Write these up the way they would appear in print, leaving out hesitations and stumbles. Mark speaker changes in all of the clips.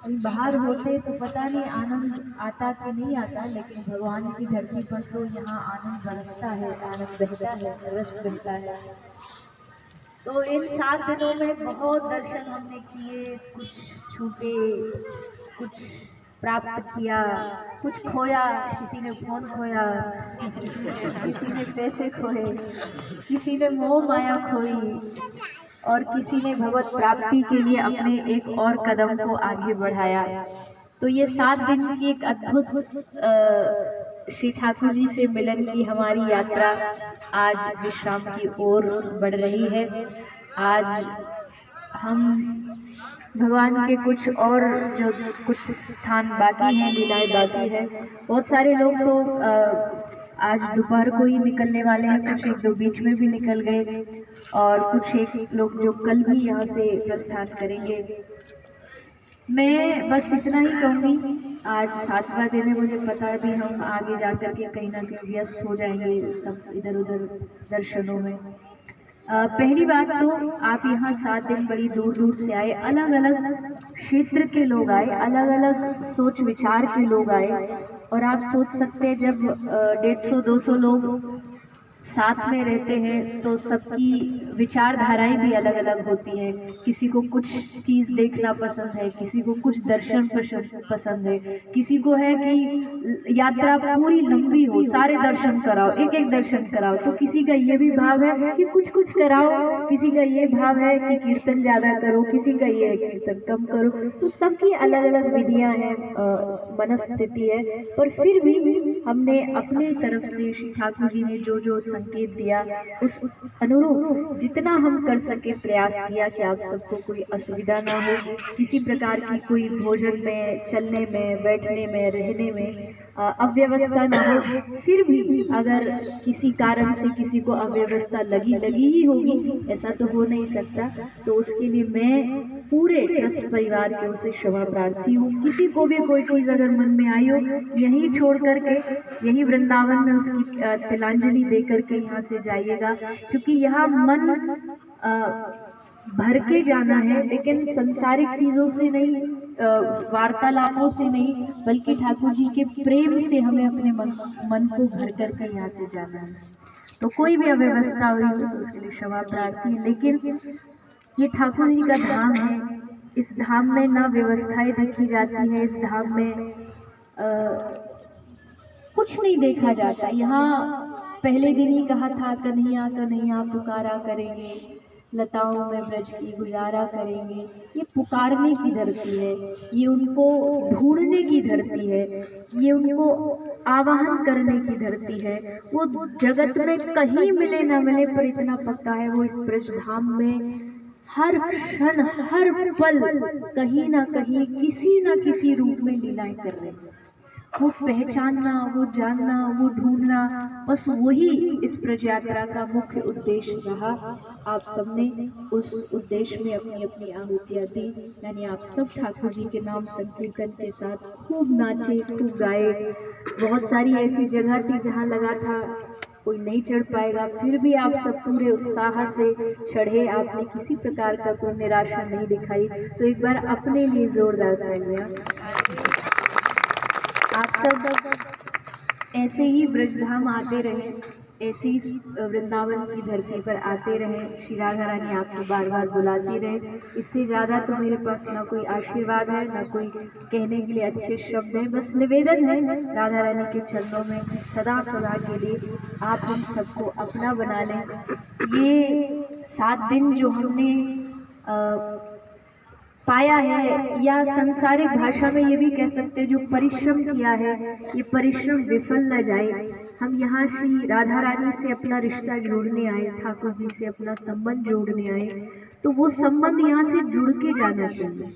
Speaker 1: कहीं बाहर होते तो पता नहीं आनंद आता कि नहीं आता, लेकिन भगवान की धरती पर तो यहाँ आनंद बरसता है, आनंद बहता है, रस बहता है। तो इन 7 दिनों में बहुत दर्शन हमने किए, कुछ छूटे, कुछ प्राप्त किया, कुछ खोया, किसी ने फोन खोया, किसी ने पैसे खोए, किसी ने मोह माया खोई, और किसी ने भगवत प्राप्ति के लिए अपने एक और कदम को आगे बढ़ाया। तो ये 7 दिन की एक अद्भुत श्री ठाकुर जी से मिलन की हमारी यात्रा आज विश्राम की ओर बढ़ रही है। आज हम भगवान के कुछ और जो कुछ स्थान बाकी हैं, लीलाएं बाकी है। बहुत सारे लोग तो आज दोपहर को ही निकलने वाले हैं, कुछ एक दो बीच में भी निकल गए, और कुछ एक लोग जो कल भी यहाँ से प्रस्थान करेंगे। मैं बस इतना ही कहूँगी, आज 7वां दिन है, मुझे पता है भी हम आगे जाकर के कहीं ना कहीं व्यस्त हो जाएंगे सब इधर उधर दर्शनों में। पहली बात तो आप यहाँ 7 दिन बड़ी दूर दूर से आए, अलग अलग क्षेत्र के लोग आए, अलग अलग सोच विचार के लोग आए। और आप सोच सकते हैं जब 150-200 लोग साथ में रहते हैं तो सबकी विचारधाराएं भी अलग अलग होती हैं। किसी को कुछ चीज देखना पसंद है, किसी को कुछ दर्शन पसंद है, किसी को है कि यात्रा पूरी लंबी हो, सारे दर्शन कराओ, एक एक दर्शन कराओ। तो किसी का ये भी भाव है कि कुछ कुछ कराओ, किसी का ये भाव है कि कीर्तन ज्यादा करो, किसी का ये कीर्तन कम करो। तो सबकी अलग अलग विधियां हैं, मनस्थिति है। पर फिर भी हमने अपने तरफ से श्री ठाकुर जी ने जो जो संकेत दिया उस अनुरूप जितना हम कर सके प्रयास किया कि आप सबको कोई असुविधा ना हो, किसी प्रकार की कोई भोजन में, चलने में, बैठने में, रहने में अव्यवस्था ना हो। फिर भी अगर किसी कारण से किसी को अव्यवस्था लगी ही होगी, ऐसा तो हो नहीं सकता, तो उसके लिए मैं पूरे ट्रस्ट परिवार की ओर से क्षमा प्रार्थी हूँ। किसी को भी कोई चीज अगर मन में आई हो, यहीं छोड़ करके यहीं वृंदावन में उसकी तिलांजलि दे करके यहाँ से जाइएगा, क्योंकि यहाँ मन भर के जाना है, लेकिन संसारिक चीजों से नहीं, वार्तालापों से नहीं, बल्कि ठाकुर जी के प्रेम से हमें अपने मन को भर करके यहाँ से जाना है। तो कोई भी अव्यवस्था हुई तो उसके लिए क्षमा प्रार्थी है। लेकिन ये ठाकुर जी का धाम है, इस धाम में ना व्यवस्थाएं देखी जाती है, इस धाम में कुछ नहीं देखा जाता। यहाँ पहले दिन ही कहा था, कन्हैया कन्हैया पुकारा करेंगे, लताओं में ब्रज की गुजारा करेंगे। ये पुकारने की धरती है, ये उनको ढूंढने की धरती है, ये उनको आवाहन करने की धरती है। वो जगत में कहीं मिले न मिले, पर इतना पक्का है वो इस ब्रज धाम में हर क्षण हर पल कहीं ना कहीं किसी न किसी रूप में लीलाएं कर रहे हैं। वो पहचानना, वो जानना, वो ढूंढना, बस वही इस ब्रज यात्रा का मुख्य उद्देश्य रहा। आप सबने उस उद्देश्य में अपनी अपनी आहुतियां दी, यानी आप सब ठाकुर जी के नाम संकीर्तन के साथ खूब नाचे, खूब गाए। बहुत सारी ऐसी जगह थी जहाँ लगा था कोई नहीं चढ़ पाएगा, फिर भी आप सब पूरे उत्साह से चढ़े, आपने किसी प्रकार का कोई निराशा नहीं दिखाई। तो एक बार अपने लिए जोरदार तालियां। आप सब ऐसे ही ब्रजधाम आते रहे, ऐसे ही वृंदावन की धरती पर आते रहे, श्री राधा रानी आपको बार बार बुलाती रहे। इससे ज्यादा तो मेरे पास ना कोई आशीर्वाद है, ना कोई कहने के लिए अच्छे शब्द है। बस निवेदन है राधा रानी के चरणों में, सदा सदा के लिए आप हम सबको अपना बना लें। ये 7 दिन जो हमने पाया है, या संसारिक भाषा में ये भी कह सकते हैं जो परिश्रम किया है, ये परिश्रम विफल न जाए। हम यहाँ श्री राधा रानी से अपना रिश्ता जोड़ने आए, ठाकुर जी से अपना संबंध जोड़ने आए, तो वो संबंध यहाँ से जुड़ के जाना चाहिए।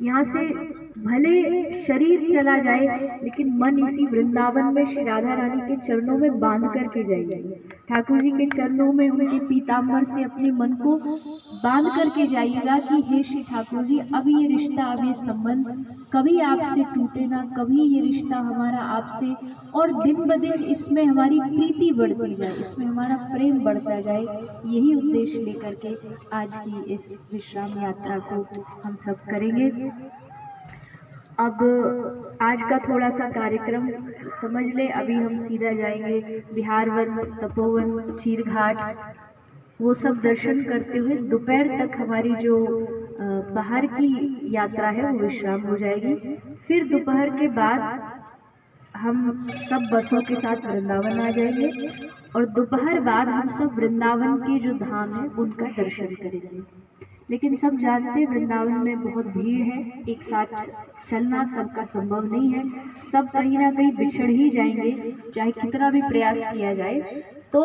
Speaker 1: यहाँ से भले शरीर चला जाए, लेकिन मन इसी वृंदावन में श्री राधा रानी के चरणों में बांध करके जाइए। ठाकुर जी के चरणों में उनके पीताम्बर से अपने मन को बांध करके जाइएगा कि हे श्री ठाकुर जी, अभी ये रिश्ता, अब ये संबंध कभी आपसे टूटे ना, कभी ये रिश्ता हमारा आपसे, और दिन ब दिन इसमें हमारी प्रीति बढ़ती जाए, इसमें हमारा प्रेम बढ़ता जाए। यही उद्देश्य लेकर के आज की इस विश्राम यात्रा को हम सब करेंगे। अब आज का थोड़ा सा कार्यक्रम समझ ले। अभी हम सीधा जाएंगे बिहार वन, तपोवन, चीर घाट, वो सब दर्शन करते हुए दोपहर तक हमारी जो बाहर की यात्रा है वो विश्राम हो जाएगी। फिर दोपहर के बाद हम सब बसों के साथ वृंदावन आ जाएंगे और दोपहर बाद हम सब वृंदावन के जो धाम है उनका दर्शन करेंगे। लेकिन सब जानते हैं वृंदावन में बहुत भीड़ है, एक साथ चलना सबका संभव नहीं है, सब कहीं ना कहीं बिछड़ ही जाएंगे चाहे कितना भी प्रयास किया जाए। तो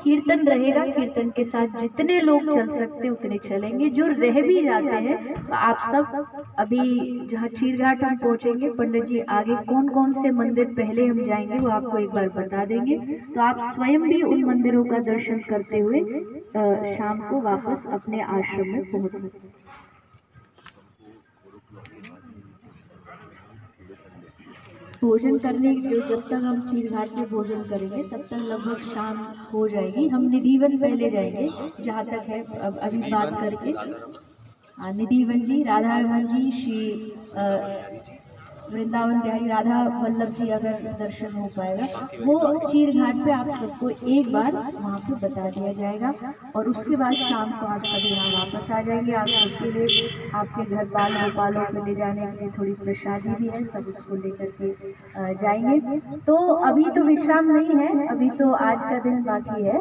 Speaker 1: कीर्तन रहेगा, कीर्तन के साथ जितने लोग चल सकते उतने चलेंगे। जो रह भी जाते हैं तो आप सब अभी जहाँ चीरघाट हम पहुँचेंगे, पंडित जी आगे कौन कौन से मंदिर पहले हम जाएंगे वो आपको एक बार बता देंगे, तो आप स्वयं भी उन मंदिरों का दर्शन करते हुए शाम को वापस अपने आश्रम में पहुँच सकते हैं। भोजन करने जो जब तक हम चीरघाट में भोजन करेंगे तब तक लगभग शाम हो जाएगी। हम निधिवन पहले जाएंगे जहाँ तक है अब अभी बात करके। निधिवन जी, राधा रमन जी, श्री वृंदावन बिहारी राधा वल्लभ जी अगर दर्शन हो पाएगा वो चीरघाट पे आप सबको एक बार वहाँ पे बता दिया जाएगा। और उसके बाद शाम को आप सभी यहाँ वापस आ जाएंगे। आप सबके लिए आपके घर बाल गोपालों को ले जाने के लिए थोड़ी प्रसादी भी है, सब उसको लेकर के जाएंगे। तो अभी तो विश्राम नहीं है, अभी तो आज का दिन बाकी है।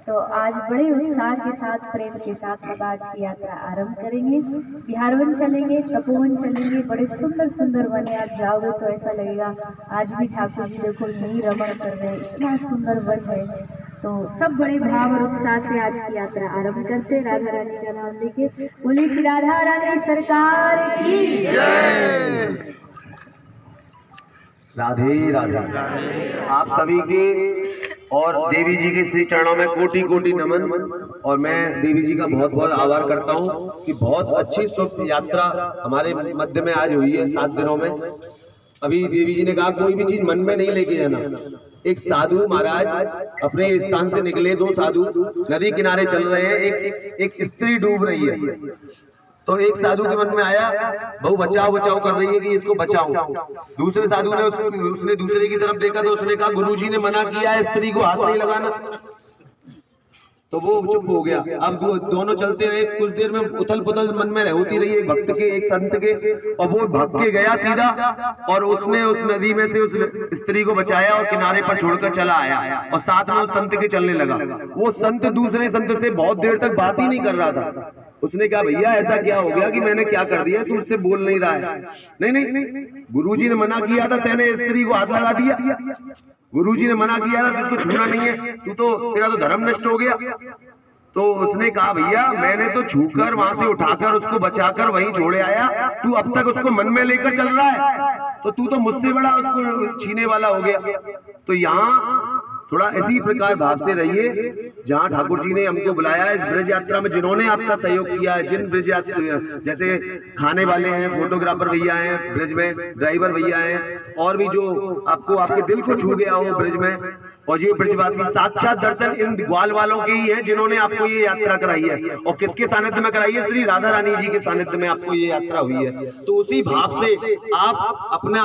Speaker 1: तो आज बड़े उत्साह के साथ, प्रेम के साथ सब आज की यात्रा आरंभ करेंगे। बिहारवन चलेंगे, तपोवन चलेंगे, बड़े सुंदर सुंदर वन है। आप जाओगे तो ऐसा लगेगा आज भी ठाकुर जी देखो यही रमण कर रहे हैं, इतना सुंदर वन है। तो सब बड़े भाव और उत्साह से आज की यात्रा आरंभ करते हैं। राधा रानी का नाम लेके बोले श्री राधा रानी सरकार की जय।
Speaker 2: राधे राधे। आप सभी के और देवी जी के श्री चरणों में कोटि कोटि नमन। और मैं देवी जी का बहुत बहुत आभार करता हूँ कि बहुत अच्छी शुभ यात्रा हमारे मध्य में आज हुई है 7 दिनों में। अभी देवी जी ने कहा कोई भी चीज मन में नहीं लेके जाना। एक साधु महाराज अपने स्थान से निकले, 2 साधु नदी किनारे चल रहे हैं, एक स्त्री डूब रही है। तो एक साधु के मन में आया बहु बचाओ बचाओ कर रही है कि इसको बचाऊं। दूसरे साधु ने उसने दूसरे की तरफ देखा तो उसने कहा गुरुजी ने मना किया है स्त्री को हाथ नहीं लगाना। तो वो चुप हो गया। अब दोनों चलते रहे, कुछ देर में उथल पुथल मन में होती रही एक भक्त के एक संत के, और वो भाग के गया सीधा और उसने उस नदी में से उस स्त्री को बचाया और किनारे पर छोड़कर चला आया और साथ में उस संत के चलने लगा। वो संत दूसरे संत से बहुत देर तक बात ही नहीं कर रहा था। उसने कहा भैया ऐसा क्या हो गया कि मैंने क्या कर दिया, तू उससे बोल नहीं रहा है। नहीं, गुरुजी ने मना किया था, तेने स्त्री को हाथ लगा दिया। गुरुजी ने मना किया था तुझको छूना नहीं है, तेरा तो धर्म नष्ट हो गया। तो उसने कहा भैया मैंने तो छूकर वहां से उठाकर उसको बचाकर वहीं छोड़े आया, तू अब तक उसको मन में लेकर चल रहा है, तो तू तो मुझसे बड़ा उसको छीने वाला हो गया। तो यहाँ थोड़ा इसी प्रकार भाव से रहिए। जहाँ ठाकुर जी ने हमको बुलाया है इस ब्रज यात्रा में, जिन्होंने आपका सहयोग किया है, जिन ब्रज यात्रा जैसे खाने वाले हैं, फोटोग्राफर भैया हैं ब्रज में, ड्राइवर भैया हैं, और भी जो आपको आपके दिल को छू गया हो ब्रज में, और ये ब्रजवासी साक्षात दर्शन इन ग्वाल वालों के ही हैं जिन्होंने आपको ये यात्रा कराई है। और किसके सानिध्य में कराई है? श्री राधा रानी जी के सानिध्य में आपको ये यात्रा हुई है। तो उसी भाव से आप अपना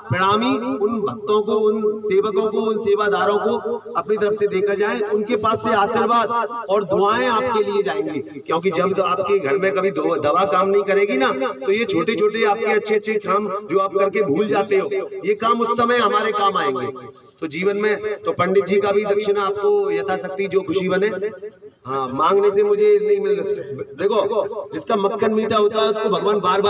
Speaker 2: प्रणामी उन भक्तों को, उन सेवकों को, उन सेवादारों को अपनी तरफ से देकर जाएं। उनके पास से आशीर्वाद और दुआएं आपके लिए जाएंगी, क्योंकि जब तो आपके घर में कभी दवा काम नहीं करेगी ना, तो ये छोटे छोटे आपके अच्छे काम जो आप करके भूल जाते हो, ये काम उस समय हमारे काम आएंगे। तो जीवन में तो पंडित जी का भी दक्षिणा आपको यथाशक्ति जो खुशी बने, हाँ, मांगने से मुझे नहीं मिल। देखो जिसका मक्खन मीठा होता है उसको भगवान बार बार